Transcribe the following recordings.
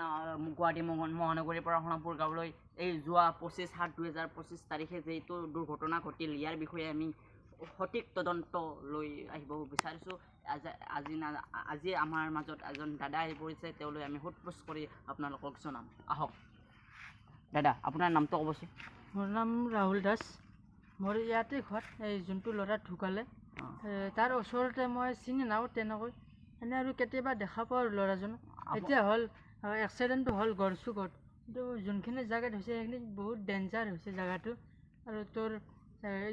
গুৱাহাটী মহানগৰীৰ পৰা সোণাপুৰ গাঁৱলৈ এই যোৱা 25/7/2025 তাৰিখে যিটো দুৰ্ঘটনা ঘটিল, ইয়াৰ বিষয়ে আমি সঠিক তদন্ত লৈ আহিব বিচাৰিছোঁ। আজি আমাৰ মাজত এজন দাদা আহি পৰিছে, তেওঁলৈ আমি সোধ-পোছ কৰি আপোনালোকক জনাম। আহক দাদা, আপোনাৰ নামটো ক'বচোন। মোৰ নাম ৰাহুল দাস। মোৰ ইয়াতে ঘৰ, এই যোনটো ল'ৰা ঢুকালে তাৰ ওচৰতে। মই চিনি নাও তেনেকৈ, এনে আৰু কেতিয়াবা দেখা পাওঁ ল'ৰাজনক। এতিয়া হ'ল এক্সিডেণ্টটো হ'ল গড়চুকত, কিন্তু যোনখিনি জেগাত হৈছে সেইখিনি বহুত ডেঞ্জাৰ হৈছে জেগাটো। আৰু তোৰ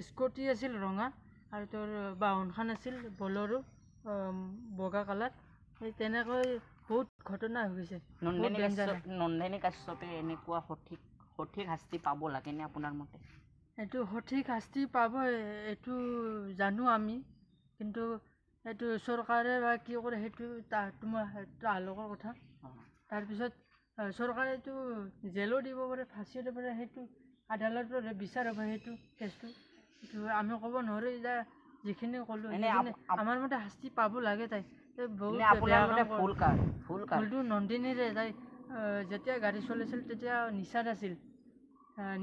স্কুটি আছিল ৰঙা, আৰু তোৰ বাহনখন আছিল বলেৰো বগা কালাৰ। সেই তেনেকৈ বহুত ঘটনা হৈ গৈছে। নন্দিনী কাশ্যপে এনেকুৱা সঠিক শাস্তি পাব লাগেনে আপোনাৰ মতে? এইটো সঠিক শাস্তি পাব, এইটো জানো আমি, কিন্তু এইটো চৰকাৰে বা কি কৰে সেইটো তাহাঁতৰ কথা। তাৰপিছত চৰকাৰে এইটো জেলো দিব পাৰে, ফাঁচিও দিব পাৰে, সেইটো আদালতৰ বিচাৰ হ'ব সেইটো কেছটো। এইটো আমি ক'ব নোৱাৰোঁ। এতিয়া যিখিনি ক'লোঁ আমাৰ মতে শাস্তি পাব লাগে। তাই বহুত ভুলটো নন্দিনীৰে। তাই যেতিয়া গাড়ী চলাইছিল তেতিয়া নিচাত আছিল।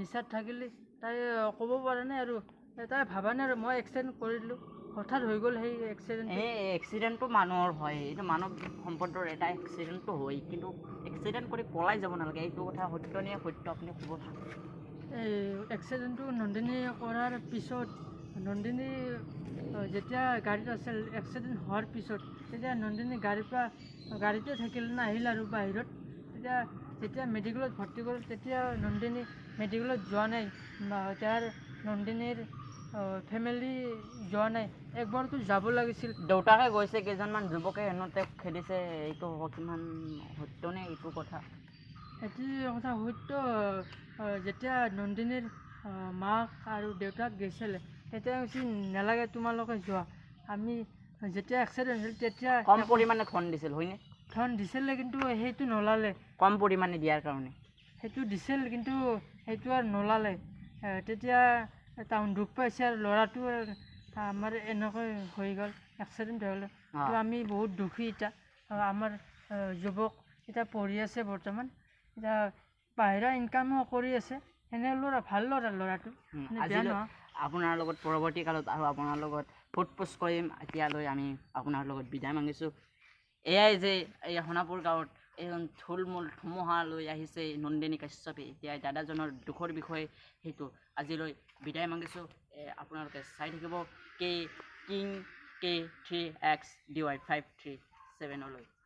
নিচাত থাকিলে তাই ক'ব পৰা নাই, আৰু তাই ভাবা নাই আৰু মই এক্সিডেণ্ট কৰি দিলোঁ, হঠাৎ হৈ গ'ল সেই এক্সিডেণ্ট। এক্সিডেণ্টটো মানুহৰ হয়, এইটো মানৱ সম্পদৰ এটা এক্সিডেণ্টটো হয়, কিন্তু এক্সিডেণ্ট কৰি পলাই যাব নালাগে। এইটো কথা সত্য নে সত্য আপুনি ক'ব। এই এক্সিডেণ্টটো নন্দিনী কৰাৰ পিছত, নন্দিনী যেতিয়া গাড়ীত আছিল এক্সিডেণ্ট হোৱাৰ পিছত, তেতিয়া নন্দিনী গাড়ীতে থাকিল, নাহিল আৰু বাহিৰত। যেতিয়া মেডিকেলত ভৰ্তি কৰিল, তেতিয়া নন্দিনী মেডিকেলত যোৱা নাই। নন্দিনীৰ ফেমিলি যোৱা নাই। একবাৰতো যাব লাগিছিল। দেউতাকে গৈছে, কেইজনমান যুৱকে হেনো তেওঁক খেদিছে। এইটো কিমান সত্য নে এইটো কথা? এইটো কথা সত্য। যেতিয়া নন্দিনীৰ মাক আৰু দেউতাক গৈছিলে, তেতিয়া কৈছিল নালাগে তোমালোকে যোৱা। আমি যেতিয়া এক্সিডেণ্ট হৈছিল তেতিয়া কম পৰিমাণে ধন দিছিল, হয়নে? ধন দিছিলে, কিন্তু সেইটো নলালে। কম পৰিমাণে দিয়াৰ কাৰণে সেইটো দিছিল, কিন্তু সেইটো আৰু নলালে। তেতিয়া তাহোন দুখ পাইছে, আৰু ল'ৰাটো আমাৰ এনেকৈ হৈ গ'ল, এক্সিডেণ্ট হৈ গ'ল। তো আমি বহুত দুখী। এতিয়া আমাৰ যুৱক এতিয়া পঢ়ি আছে বৰ্তমান, এতিয়া বাহিৰা ইনকামো কৰি আছে। এনে ভাল ল'ৰাটো বেয়া নহয়। আপোনাৰ লগত পৰৱৰ্তী কালত আৰু আপোনাৰ লগত সোধ-পোছ কৰিম। এতিয়ালৈ আমি আপোনাৰ লগত বিদায় মাগিছোঁ। এয়াই যে এই সোণাপুৰ গাঁৱত এজন ধুমুহা লৈ আহিছে নন্দিনী কাশ্যপে। এতিয়া দাদাজনৰ দুখৰ বিষয়ে সেইটো আজিলৈ বিদায় মাগিছোঁ। আপোনালোকে চাই থাকিব King K3XDY537লৈ।